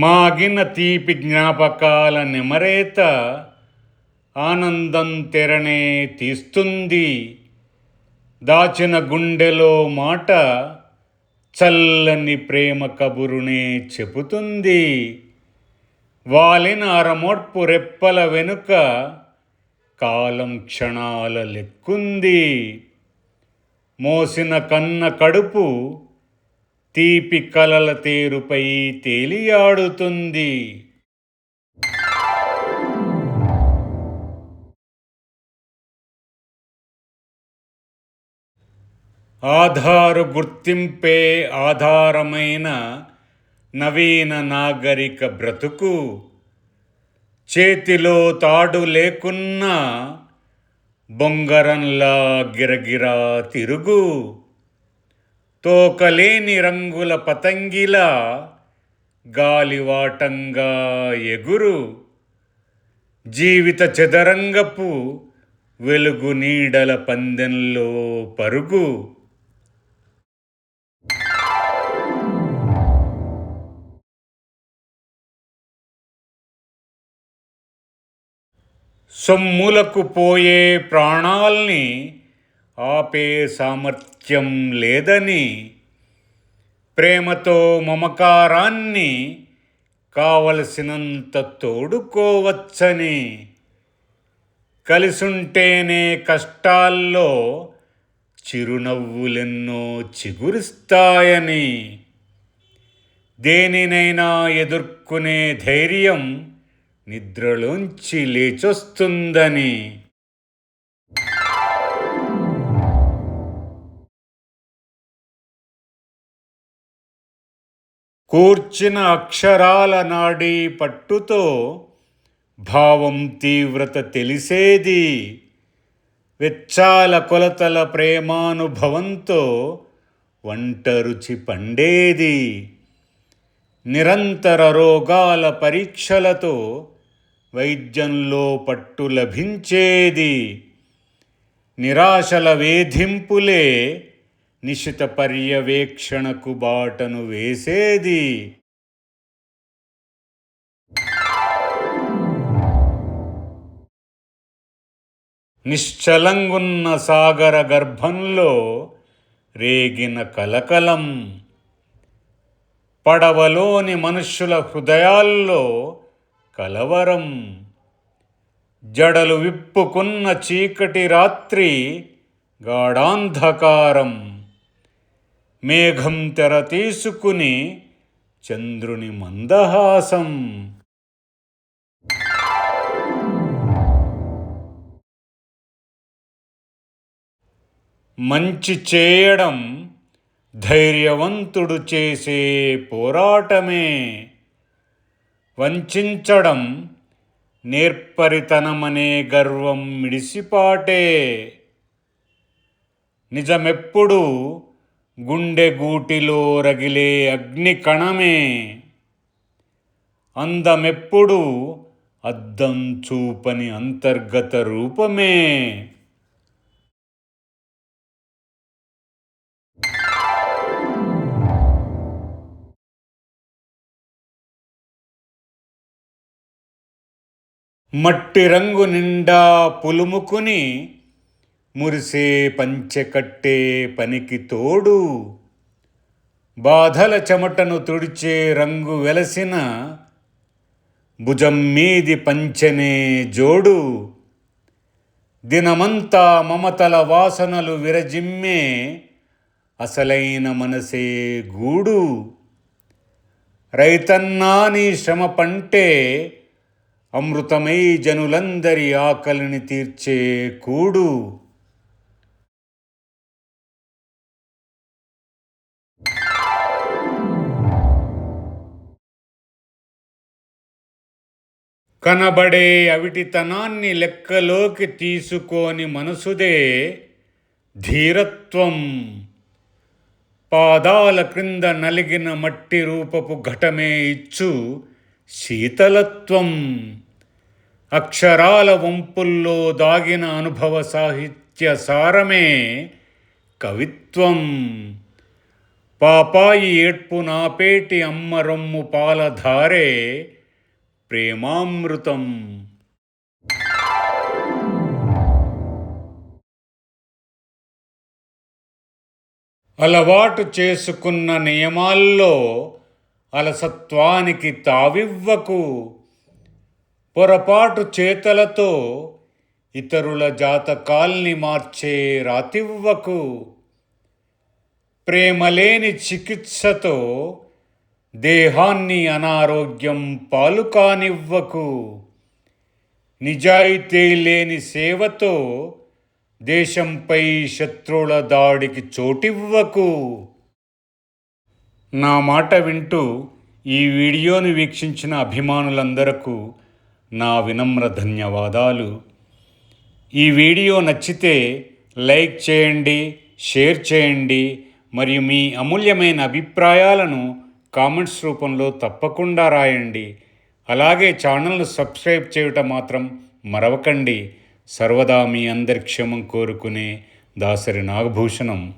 మాగిన తీపి జ్ఞాపకాల నెమరేత ఆనందం తెరనే తీస్తుంది. దాచిన గుండెలో మాట చల్లని ప్రేమ కబురునే చెబుతుంది. వాలిన అరమోడ్పు రెప్పల వెనుక కాలం క్షణాల లెక్కుంది. మోసిన కన్న కడుపు తీపి కలల తేరుపై తేలియాడుతుంది. ఆధారు గుర్తింపే ఆధారమైన నవీన నాగరిక బ్రతుకు, చేతిలో తాడు లేకున్నా బొంగరంలా గిరగిరా తిరుగు, తోకలేని రంగుల పతంగిలా గాలివాటంగా ఎగురు, జీవిత చదరంగపు వెలుగు నీడల పందెంలో పరుగు. సొమ్ములకు పోయే ప్రాణాల్ని ఆపే సామర్థ్యం లేదని, ప్రేమతో మమకారాన్ని కావలసినంత తోడుకోవచ్చని, కలిసుంటేనే కష్టాల్లో చిరునవ్వులెన్నో చిగురిస్తాయని, దేనినైనా ఎదుర్కొనే ధైర్యం నిద్రలోంచి లేచొస్తుందని. కూర్చిన అక్షరాల నాడి పట్టుతో భావం తీవ్రత తెలిసేది, వెచ్చాల కొలతల ప్రేమానుభవంతో వంట రుచి పండేది, నిరంతర రోగాల పరీక్షలతో వైద్యంలో పట్టు లభించేది, నిరాశల వేధింపులే నిశిత పర్యవేక్షణకు బాటను వేసేది. నిశ్చలంగున్న సాగర గర్భంలో రేగిన కలకలం, పడవలోని మనుష్యుల హృదయాల్లో కలవరం, జడలు విప్పుకున్న చీకటి రాత్రి గాఢాంధకారం, మేఘం తెర తీసుకుని చంద్రుని మందహాసం. మంచి చేయడం ధైర్యవంతుడు చేసే పోరాటమే, వంచడం నేర్పరితనమనే గర్వం మిడిసిపాటే, నిజమెప్పుడు గుండె గూటిలో రగిలే అగ్ని కణమే, అందమెప్పుడు అద్దం చూపని అంతర్గత రూపమే. మట్టి రంగు నిండా పులుముకుని మురిసే పంచె కట్టే పనికి తోడు, బాధల చెమటను తుడిచే రంగు వెలసిన భుజం మీది పంచెనే జోడు, దినమంతా మమతల వాసనలు విరజిమ్మే అసలైన మనసే గూడు, రైతన్నా నీ శ్రమ పంటే అమృతమై జనులందరి ఆకలిని తీర్చే కూడు. కనబడే అవిటితనాన్ని లెక్కలోకి తీసుకోని మనసుదే ధీరత్వం, పాదాల క్రింద నలిగిన మట్టి రూపపు ఘటమే ఇచ్చు శీతలత్వం, అక్షరాల వంపుల్లో దాగిన అనుభవ సాహిత్య సారమే కవిత్వం, పాపాయి ఏడ్పు నాపేటి అమ్మ రొమ్ము పాలధారే ప్రేమామృతం. అలవాటు చేసుకున్న నియమాల్లో అలసత్వానికి తావివ్వకు. పొరపాటు చేతలతో ఇతరుల జాతకాల్ని మార్చే రాతివ్వకు. ప్రేమలేని చికిత్సతో దేహాన్ని అనారోగ్యం పాలు కానివ్వకు. నిజాయితీ లేని సేవతో దేశంపై శత్రువుల దాడికి చోటివ్వకు. నా మాట వింటూ ఈ వీడియోను వీక్షించిన అభిమానులందరకు నా వినమ్ర ధన్యవాదాలు. ఈ వీడియో నచ్చితే లైక్ చేయండి, షేర్ చేయండి, మరియు మీ అమూల్యమైన అభిప్రాయాలను కామెంట్స్ రూపంలో తప్పకుండా రాయండి. అలాగే ఛానల్ను సబ్స్క్రైబ్ చేయటం మాత్రం మరవకండి. సర్వదా మీ అందరి క్షేమం కోరుకునే దాసరి నాగభూషణం.